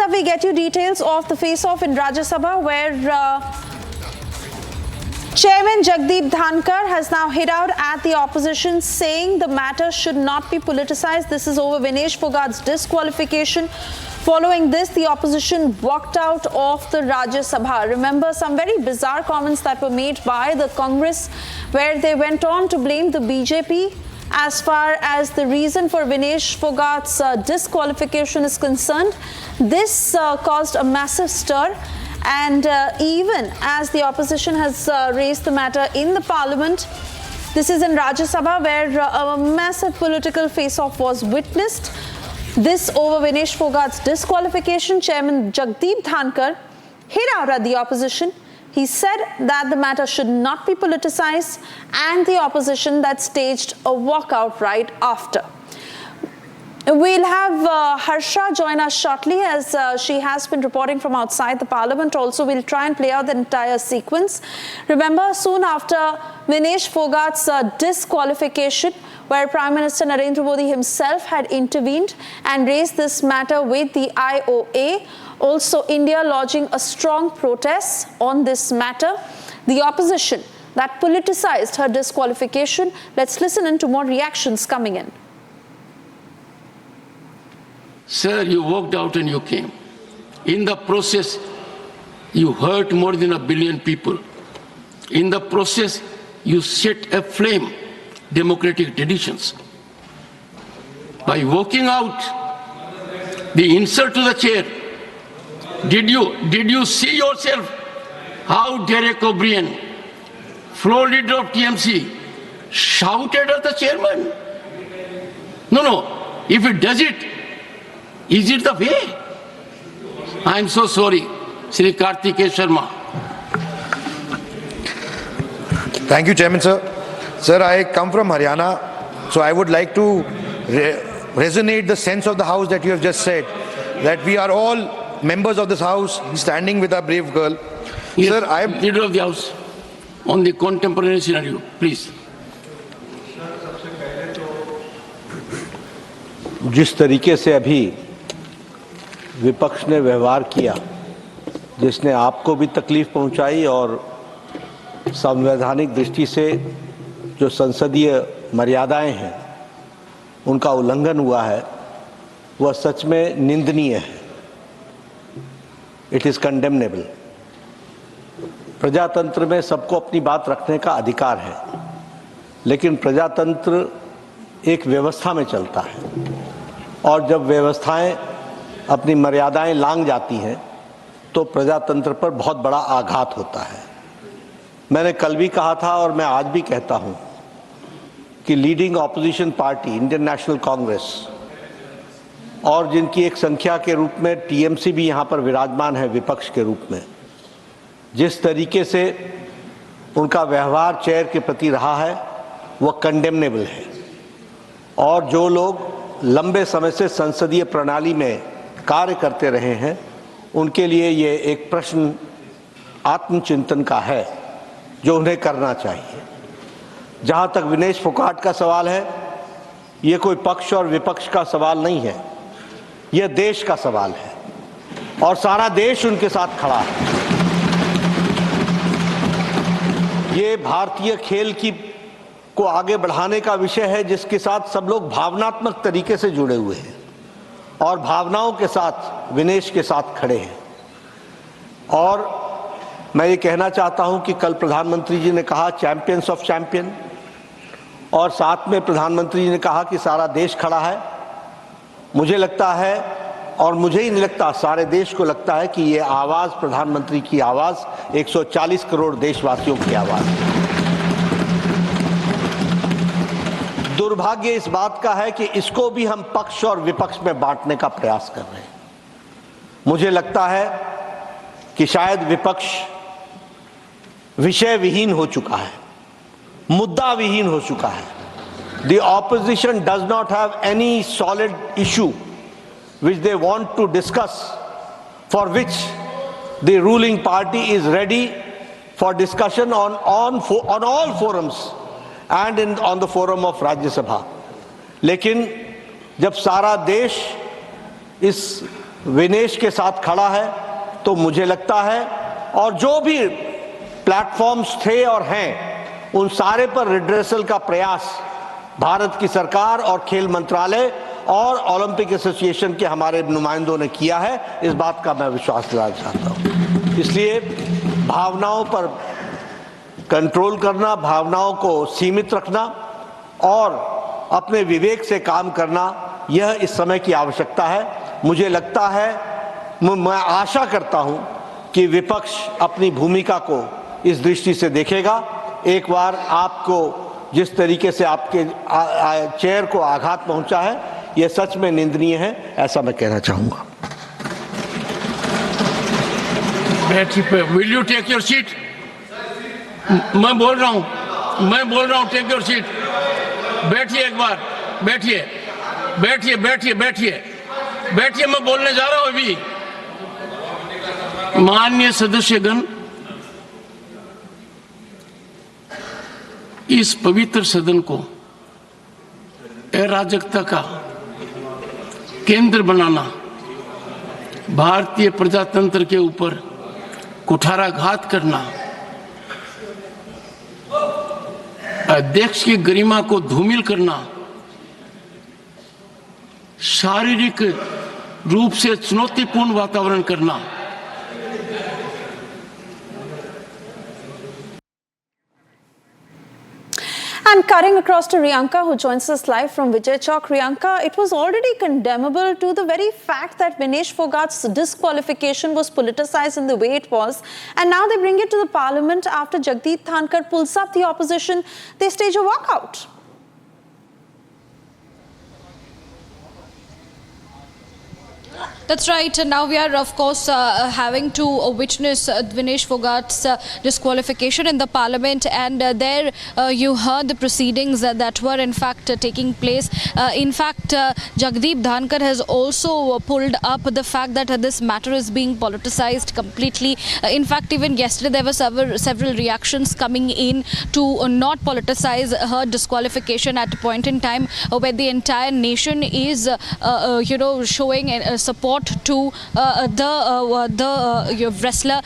up, we get you details of the face-off in Rajya Sabha, where Chairman Jagdeep Dhankar has now hit out at the opposition, saying the matter should not be politicized. This is over Vinesh Phogat's disqualification. Following this, the opposition walked out of the Rajya Sabha. Remember some very bizarre comments that were made by the Congress, where they went on to blame the BJP as far as the reason for Vinesh Phogat's disqualification is concerned. This caused a massive stir. And even as the opposition has raised the matter in the parliament, this is in Rajya Sabha, where a massive political face-off was witnessed. This over Vinesh Phogat's disqualification. Chairman Jagdeep Dhankar hit out at the opposition. He said that the matter should not be politicized, and the opposition that staged a walkout right after. We'll have Harsha join us shortly, as she has been reporting from outside the parliament. Also, we'll try and play out the entire sequence. Remember, soon after Vinesh Phogat's disqualification, where Prime Minister Narendra Modi himself had intervened and raised this matter with the IOA. Also, India lodging a strong protest on this matter. The opposition that politicized her disqualification. Let's listen in to more reactions coming in. Sir, you walked out and you came. In the process, you hurt more than 1 billion people. In the process, you set aflame democratic traditions. By walking out, the insult to the chair, did you see yourself how Derek O'Brien, floor leader of TMC, shouted at the chairman? No. If it does it, is it the way? I am so sorry, Sri Kartikeya Sharma. Thank you, Chairman, sir. Sir, I come from Haryana, so I would like to resonate the sense of the House that you have just said, that we are all members of this House standing with our brave girl. Yes, sir, I am leader of the House on the contemporary scenario, please. जिस तरीके से अभी विपक्ष ने व्यवहार किया, जिसने आपको भी तकलीफ पहुंचाई और संवैधानिक दृष्टि से जो संसदीय मर्यादाएं हैं उनका उल्लंघन हुआ है, वह सच में निंदनीय है. It is condemnable. प्रजातंत्र में सबको अपनी बात रखने का अधिकार है, लेकिन प्रजातंत्र एक व्यवस्था में चलता है, और जब व्यवस्थाएं अपनी मर्यादाएं लांघ जाती हैं तो प्रजातंत्र पर बहुत बड़ा आघात होता है. मैंने कल भी कहा था और मैं आज भी कहता हूं कि leading opposition party Indian national Congress, और जिनकी एक संख्या के रूप में टीएमसी भी यहां पर विराजमान है विपक्ष के रूप में, जिस तरीके से उनका व्यवहार चेयर के प्रति रहा है वह कंडेमनेबल है. और जो लोग लंबे समय से संसदीय प्रणाली में कार्य करते रहे हैं, उनके लिए ये एक प्रश्न आत्मचिंतन का है जो उन्हें करना चाहिए. जहां तक विनेश फोगाट का सवाल है, ये कोई पक्ष और विपक्ष का सवाल नहीं है, यह देश का सवाल है और सारा देश उनके साथ खड़ा है. ये भारतीय खेल को आगे बढ़ाने का विषय है जिसके साथ सब लोग भावनात्मक तरीके से जुड़े हुए हैं और भावनाओं के साथ विनेश के साथ खड़े हैं. और मैं ये कहना चाहता हूं कि कल प्रधानमंत्री जी ने कहा चैंपियंस ऑफ चैंपियन, और साथ में प्रधानमंत्री जी ने कहा कि सारा देश खड़ा है. मुझे लगता है, और मुझे ही नहीं लगता, सारे देश को लगता है कि ये आवाज़ प्रधानमंत्री की आवाज़ 140 करोड़ देशवासियों की आवाज़ है. दुर्भाग्य इस बात का है कि इसको भी हम पक्ष और विपक्ष में बांटने का प्रयास कर रहे हैं. मुझे लगता है कि शायद विपक्ष विषय विहीन हो चुका है, मुद्दा विहीन हो चुका है. The opposition does not have any solid issue which they want to discuss, for which the ruling party is ready for discussion on all forums and on the forum of Rajya Sabha. लेकिन जब सारा देश इस विनेश के साथ खड़ा है, तो मुझे लगता है और जो भी प्लेटफॉर्म्स थे और हैं उन सारे पर रिड्रेसल का प्रयास भारत की सरकार और खेल मंत्रालय और ओलंपिक एसोसिएशन के हमारे नुमाइंदों ने किया है। इस बात का मैं विश्वास दिलाना चाहता हूं। इसलिए भावनाओं पर कंट्रोल करना, भावनाओं को सीमित रखना और अपने विवेक से काम करना, यह इस समय की आवश्यकता है। मुझे लगता है, मैं आशा करता हूं कि विपक्ष अपनी भूमिका को इस दृष्टि से देखेगा। एक बार आपको जिस तरीके से आपके चेयर को आघात पहुंचा है, यह सच में निंदनीय है, ऐसा मैं कहना चाहूंगा। Will you take your seat? मैं बोल रहा हूं, टेक योर सीट। बैठिए, एक बार बैठिए, मैं बोलने जा रहा हूं अभी। माननीय सदस्यगण, इस पवित्र सदन को अराजकता का केंद्र बनाना, भारतीय प्रजातंत्र के ऊपर कुठाराघात करना, अध्यक्ष की गरिमा को धूमिल करना, शारीरिक रूप से चुनौतीपूर्ण वातावरण करना, And cutting across to Riyanka, who joins us live from Vijay Chowk. Riyanka, it was already condemnable to the very fact that Vinesh Phogat's disqualification was politicized in the way it was. And now they bring it to the parliament after Jagdeep Dhankar pulls up the opposition. They stage a walkout. That's right. And now we are, of course, having to witness Vinesh Phogat's disqualification in the parliament. And there you heard the proceedings that were in fact taking place. In fact, Jagdeep Dhankar has also pulled up the fact that this matter is being politicized completely. In fact, even yesterday there were several reactions coming in to not politicize her disqualification at a point in time where the entire nation is, showing support to the wrestler